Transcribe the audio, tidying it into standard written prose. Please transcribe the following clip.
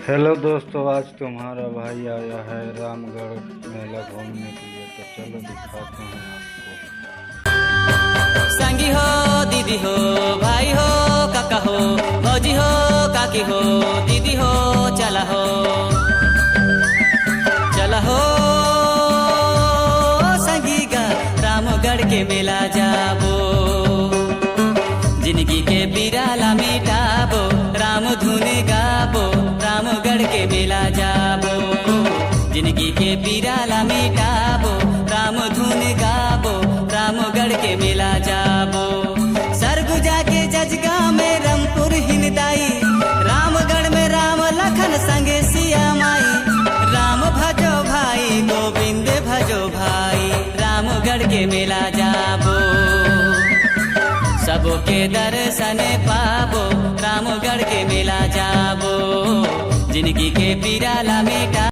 Hello दोस्तों, आज तुम्हारा भाई आया है रामगढ़ मेला घूमने के लिए। तो चलो दिखाते हैं आपको। संगी हो, दीदी हो, भाई हो, काका हो, भौजी हो, काकी हो, दीदी हो, चला हो संगी गा रामगढ़ के मेला जाबो। जिंदगी के बिराला मिटाबो, राम धुन गाबो, रामगढ़ के मेला जाबो। जिंदगी के बिराला मिटाबो, राम धुन गाबो, रामगढ़ के मेला जाबो। सरगुजा के जजगा में रामपुर हिंदाई, रामगढ़ में राम लखन संगे सिया माई। राम भजो भाई, गोविंद भजो भाई, रामगढ़ के मेला जाबो। सबके दर्शन पाबो, रामगढ़ के मेला जाबो। जिंदगी के बिराला मिटा